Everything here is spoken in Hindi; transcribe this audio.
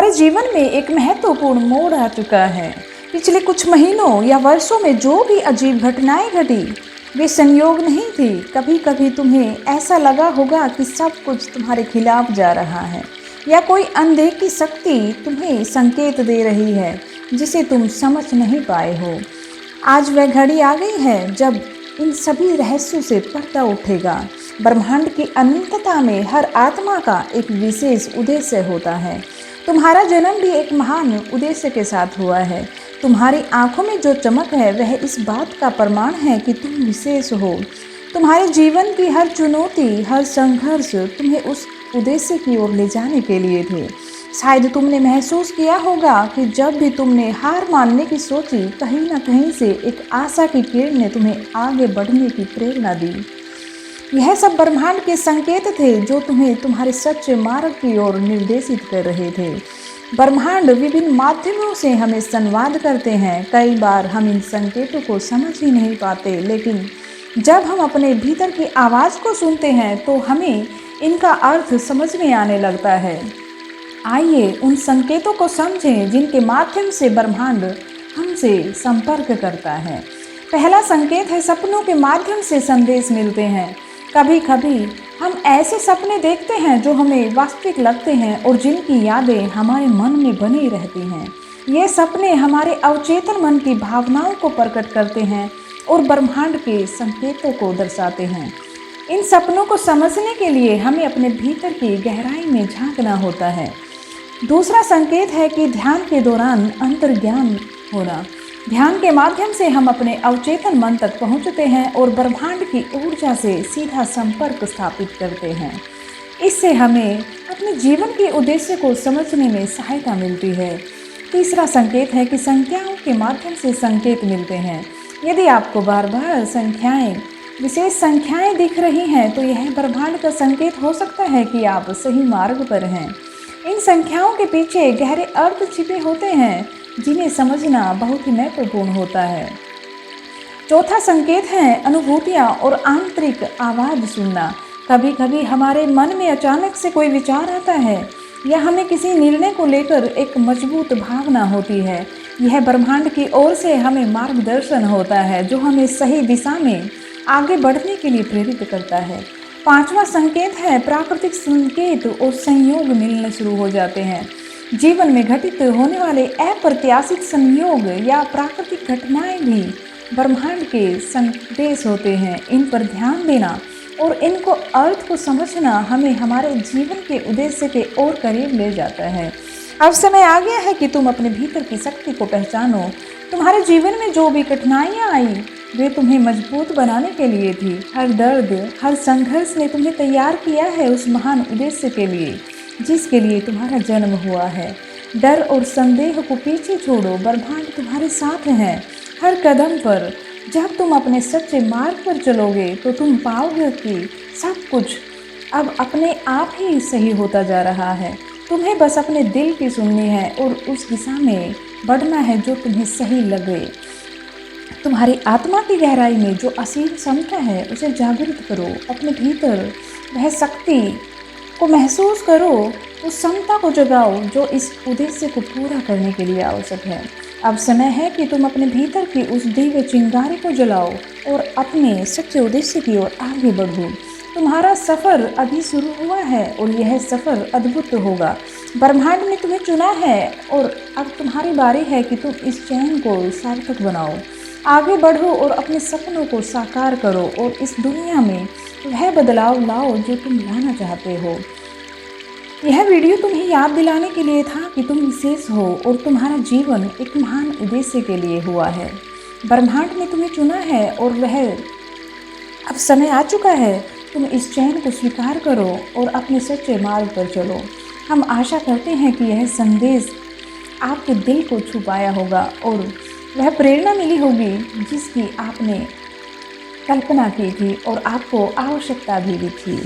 तुम्हारे जीवन में एक महत्वपूर्ण मोड़ आ चुका है। पिछले कुछ महीनों या वर्षों में जो भी अजीब घटनाएं घटी, वे संयोग नहीं थी। कभी कभी तुम्हें ऐसा लगा होगा कि सब कुछ तुम्हारे खिलाफ जा रहा है, या कोई अनदेखी शक्ति तुम्हें संकेत दे रही है जिसे तुम समझ नहीं पाए हो। आज वह घड़ी आ गई है जब इन सभी रहस्यों से पर्दा उठेगा। ब्रह्मांड की अनंतता में हर आत्मा का एक विशेष उद्देश्य होता है। तुम्हारा जन्म भी एक महान उद्देश्य के साथ हुआ है। तुम्हारी आंखों में जो चमक है वह इस बात का प्रमाण है कि तुम विशेष हो। तुम्हारे जीवन की हर चुनौती, हर संघर्ष तुम्हें उस उद्देश्य की ओर ले जाने के लिए थे। शायद तुमने महसूस किया होगा कि जब भी तुमने हार मानने की सोची, कहीं ना कहीं से एक आशा की किरण ने तुम्हें आगे बढ़ने की प्रेरणा दी। यह सब ब्रह्मांड के संकेत थे जो तुम्हें तुम्हारे सच्चे मार्ग की ओर निर्देशित कर रहे थे। ब्रह्मांड विभिन्न माध्यमों से हमें संवाद करते हैं। कई बार हम इन संकेतों को समझ ही नहीं पाते, लेकिन जब हम अपने भीतर की आवाज़ को सुनते हैं तो हमें इनका अर्थ समझ में आने लगता है। आइए उन संकेतों को समझें जिनके माध्यम से ब्रह्मांड हमसे संपर्क करता है। पहला संकेत है, सपनों के माध्यम से संदेश मिलते हैं। कभी कभी हम ऐसे सपने देखते हैं जो हमें वास्तविक लगते हैं और जिनकी यादें हमारे मन में बनी रहती हैं। ये सपने हमारे अवचेतन मन की भावनाओं को प्रकट करते हैं और ब्रह्मांड के संकेतों को दर्शाते हैं। इन सपनों को समझने के लिए हमें अपने भीतर की गहराई में झांकना होता है। दूसरा संकेत है कि ध्यान के दौरान अंतर्ज्ञान होना। ध्यान के माध्यम से हम अपने अवचेतन मन तक पहुंचते हैं और ब्रह्मांड की ऊर्जा से सीधा संपर्क स्थापित करते हैं। इससे हमें अपने जीवन के उद्देश्य को समझने में सहायता मिलती है। तीसरा संकेत है कि संख्याओं के माध्यम से संकेत मिलते हैं। यदि आपको बार बार विशेष संख्याएं दिख रही हैं तो यह ब्रह्मांड का संकेत हो सकता है कि आप सही मार्ग पर हैं। इन संख्याओं के पीछे गहरे अर्थ छिपे होते हैं जिन्हें समझना बहुत ही महत्वपूर्ण होता है। चौथा संकेत है अनुभूतियाँ और आंतरिक आवाज़ सुनना। कभी कभी हमारे मन में अचानक से कोई विचार आता है या हमें किसी निर्णय को लेकर एक मजबूत भावना होती है। यह ब्रह्मांड की ओर से हमें मार्गदर्शन होता है जो हमें सही दिशा में आगे बढ़ने के लिए प्रेरित करता है। पांचवा संकेत है प्राकृतिक संकेत और संयोग मिलने शुरू हो जाते हैं। जीवन में घटित होने वाले अप्रत्याशित संयोग या प्राकृतिक घटनाएं भी ब्रह्मांड के संदेश होते हैं। इन पर ध्यान देना और इनको अर्थ को समझना हमें हमारे जीवन के उद्देश्य के और करीब ले जाता है। अब समय आ गया है कि तुम अपने भीतर की शक्ति को पहचानो। तुम्हारे जीवन में जो भी कठिनाइयाँ आई वे तुम्हें मजबूत बनाने के लिए थी। हर दर्द, हर संघर्ष ने तुम्हें तैयार किया है उस महान उद्देश्य के लिए जिसके लिए तुम्हारा जन्म हुआ है। डर और संदेह को पीछे छोड़ो, ब्रह्मांड तुम्हारे साथ है हर कदम पर। जब तुम अपने सच्चे मार्ग पर चलोगे तो तुम पाओगे कि सब कुछ अब अपने आप ही सही होता जा रहा है। तुम्हें बस अपने दिल की सुननी है और उस दिशा में बढ़ना है जो तुम्हें सही लगे। तुम्हारी आत्मा की गहराई में जो असीम क्षमता है उसे जागृत करो। अपने भीतर वह शक्ति को महसूस करो, उस क्षमता को जगाओ जो इस उद्देश्य को पूरा करने के लिए आवश्यक है। अब समय है कि तुम अपने भीतर की उस दिव्य चिंगारी को जलाओ और अपने सच्चे उद्देश्य की ओर आगे बढ़ो। तुम्हारा सफ़र अभी शुरू हुआ है और यह सफ़र अद्भुत होगा। ब्रह्मांड ने तुम्हें चुना है और अब तुम्हारी बारी है कि तुम इस चयन को सार्थक बनाओ। आगे बढ़ो और अपने सपनों को साकार करो और इस दुनिया में वह बदलाव लाओ जो तुम लाना चाहते हो। यह वीडियो तुम्हें याद दिलाने के लिए था कि तुम विशेष हो और तुम्हारा जीवन एक महान उद्देश्य के लिए हुआ है। ब्रह्मांड ने तुम्हें चुना है और वह अब समय आ चुका है तुम इस चयन को स्वीकार करो और अपने सच्चे मार्ग पर चलो। हम आशा करते हैं कि यह संदेश आपके दिल को छू पाया होगा और वह प्रेरणा मिली होगी जिसकी आपने कल्पना की थी और आपको आवश्यकता भी थी।